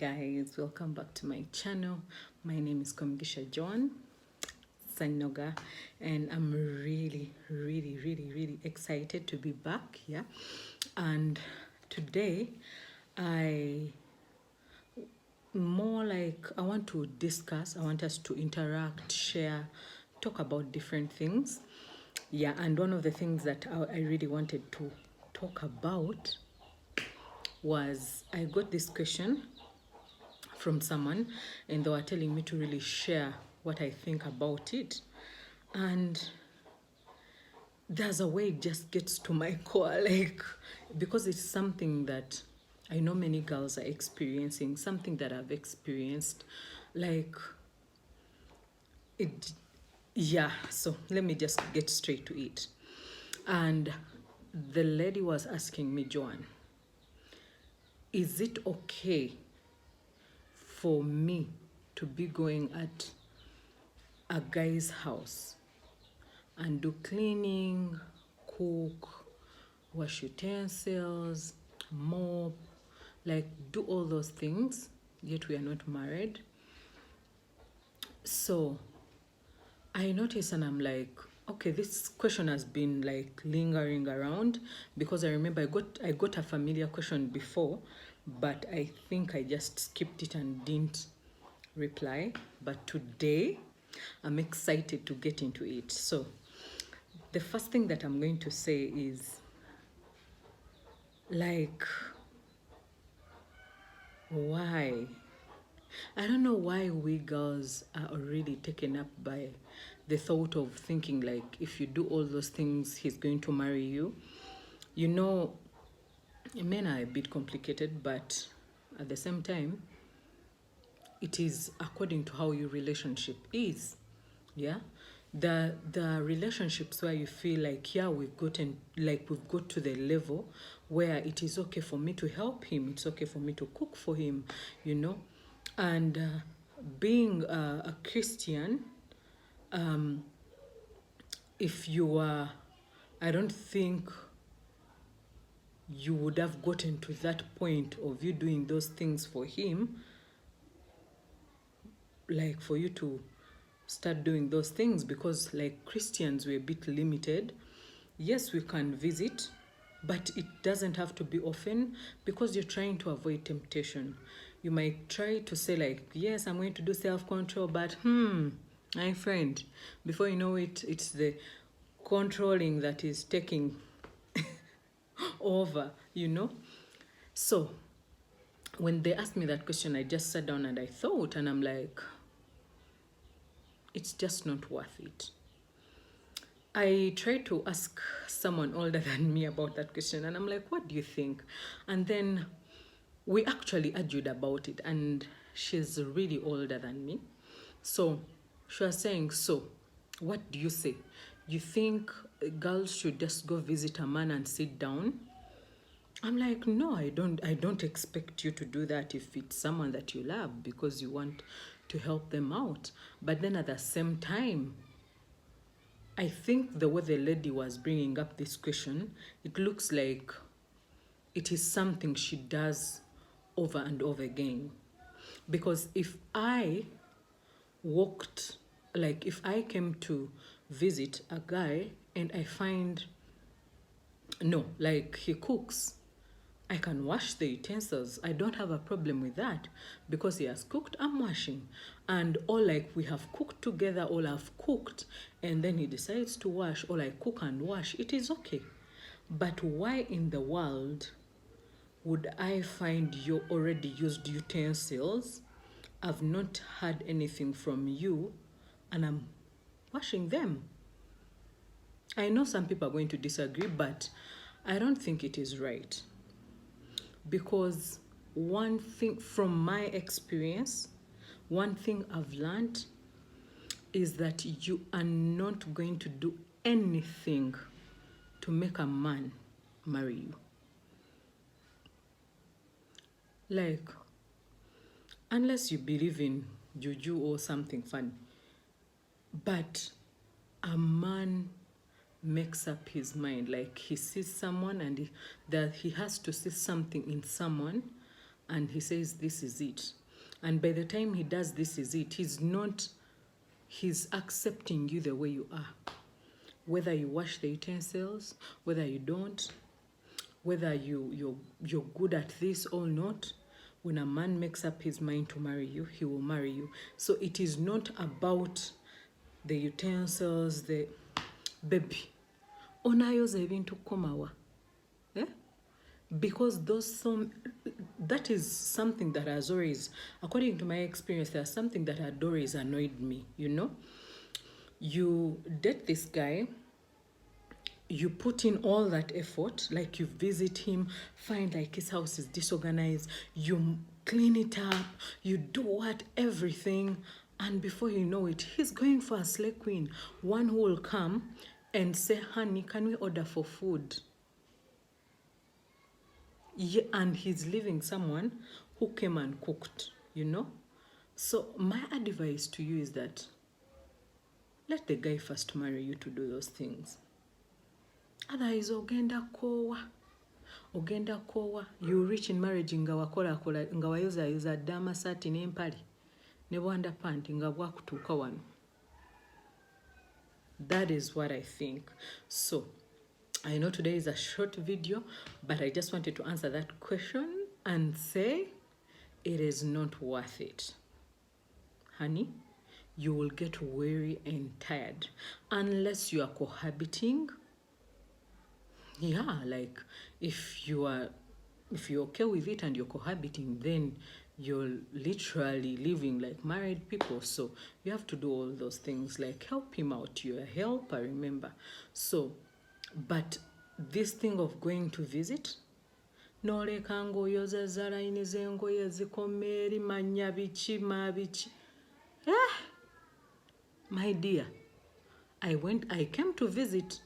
guys, welcome back to my channel. My name is Komgisha Joan Sanoga, and I'm really excited to be back here. And today I want to discuss, I want us to interact, share, talk about different things. Yeah, and one of the things that I really wanted to talk about was I got this question from someone, and they were telling me to really share what I think about it. And there's a way it just gets to my core, because it's something that I know many girls are experiencing, something that I've experienced. So let me just get straight to it. And the lady was asking me, Joan, is it okay for me to be going at a guy's house and do cleaning, cook, wash utensils, mop, do all those things, yet we are not married? So I noticed, and I'm like, okay, this question has been lingering around, because I remember I got a familiar question before, but I think I just skipped it and didn't reply. But today I'm excited to get into it. So the first thing that I'm going to say is, why? I don't know why we girls are already taken up by the thought of thinking if you do all those things, he's going to marry you. You know, men are a bit complicated, but at the same time, it is according to how your relationship is. Yeah, the relationships where you feel we've got to the level where it is okay for me to help him, it's okay for me to cook for him, and being a Christian, if you are, I don't think you would have gotten to that point of you doing those things for him, for you to start doing those things, because Christians, we're a bit limited. Yes, we can visit, but it doesn't have to be often, because you're trying to avoid temptation. You might try to say yes, I'm going to do self-control, but my friend, before you know it, it's the controlling that is taking over. So when they asked me that question, I just sat down and I thought, and I'm like, it's just not worth it. I tried to ask someone older than me about that question, and I'm like, what do you think? And then we actually argued about it, and she's really older than me. So she was saying, so what do you say? You think girls should just go visit a man and sit down? I'm like, no, I don't expect you to do that if it's someone that you love, because you want to help them out. But then at the same time, I think the way the lady was bringing up this question, it looks like it is something she does over and over again. Because if I if I came to visit a guy and I find, no, he cooks, I can wash the utensils. I don't have a problem with that, because he has cooked, I'm washing. And or we have cooked together, or I've cooked, and then he decides to wash, or I cook and wash, it is okay. But why in the world would I find your already used utensils, I've not had anything from you, and I'm washing them? I know some people are going to disagree, but I don't think it is right. Because one thing from my experience, one thing I've learned is that you are not going to do anything to make a man marry you. Unless you believe in juju or something fun. But a man makes up his mind. He sees someone, and he has to see something in someone, and he says this is it. And by the time he does this is it, he's accepting you the way you are. Whether you wash the utensils, whether you don't, whether you're good at this or not, when a man makes up his mind to marry you, he will marry you. So it is not about the utensils, the baby. Onayoza ebintu komawa. Yeah? Because that is something that has always, according to my experience, there's something that had always annoyed me, you know? You date this guy, you put in all that effort, like you visit him, find like his house is disorganized, you clean it up, you do everything, and before you know it, he's going for a slay queen, one who will come and say, honey, can we order for food? Yeah, and he's leaving someone who came and cooked, you know? So my advice to you is that let the guy first marry you to do those things. Otherwise, ogenda kowa. You reach in marriage nga wayoza dda amasaati n'empale ne bwanda panti nga bwakutuuka wano. That is what I think. So I know today is a short video, but I just wanted to answer that question and say it is not worth it. Honey, you will get weary and tired unless you are cohabiting. Yeah, like if you're okay with it and you're cohabiting, then you're literally living like married people. So you have to do all those things, like help him out. You're a helper, remember. So, but this thing of going to visit, noleka ngoyoza zalaini zengoye zikomeri manya bichi mabichi. My dear, I came to visit,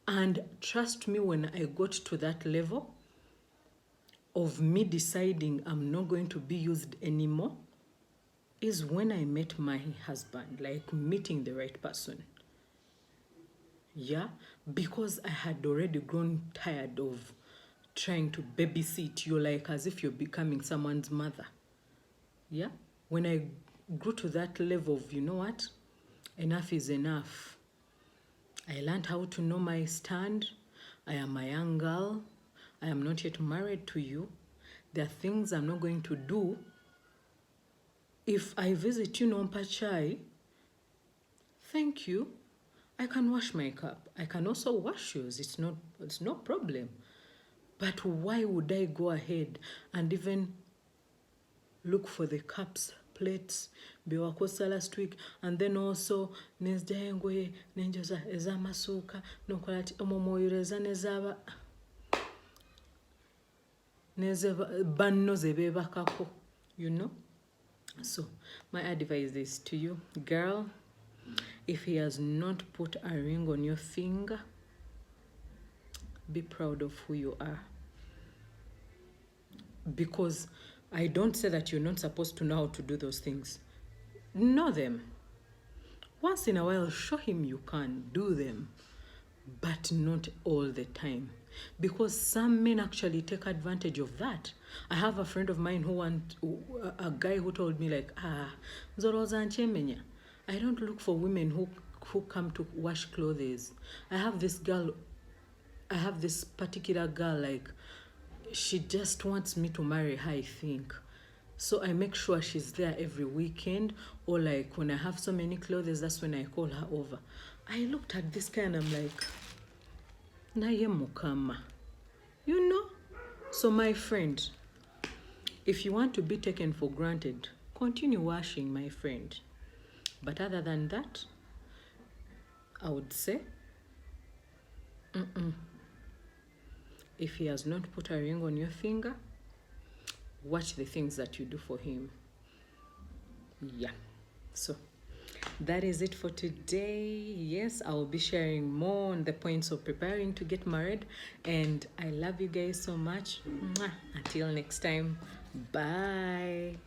and trust me, when I got to that level of me deciding I'm not going to be used anymore, is when I met my husband, like meeting the right person. Yeah, because I had already grown tired of trying to babysit you, like as if you're becoming someone's mother. Yeah, when I grew to that level of, you know what, enough is enough. I learned how to know my stand. I am a young girl. I am not yet married to you. There are things I'm not going to do. If I visit you Nompa Chai, thank you. I can wash my cup. I can also wash yours. It's no problem. But why would I go ahead and even look for the cups, plates, bewakosa last week, and then also nezjaengwe nenjoza ezamasuka nokolati omomoyireza nezaba banno zebebakako, you know? So my advice is to you, girl, if he has not put a ring on your finger, be proud of who you are. Because I don't say that you're not supposed to know how to do those things. Know them. Once in a while, show him you can do them, but not all the time. Because some men actually take advantage of that. I have a friend of mine a guy who told me like, Zoroza Nchemenya, I don't look for women who come to wash clothes. I have this particular girl, like, she just wants me to marry her, I think. So I make sure she's there every weekend, or like when I have so many clothes, that's when I call her over. I looked at this guy and I'm like, naye mukama, you know? So my friend, if you want to be taken for granted, continue washing, my friend. But other than that, I would say, if he has not put a ring on your finger, watch the things that you do for him. Yeah. So that is it for today. Yes, I will be sharing more on the points of preparing to get married. And I love you guys so much. Until next time. Bye.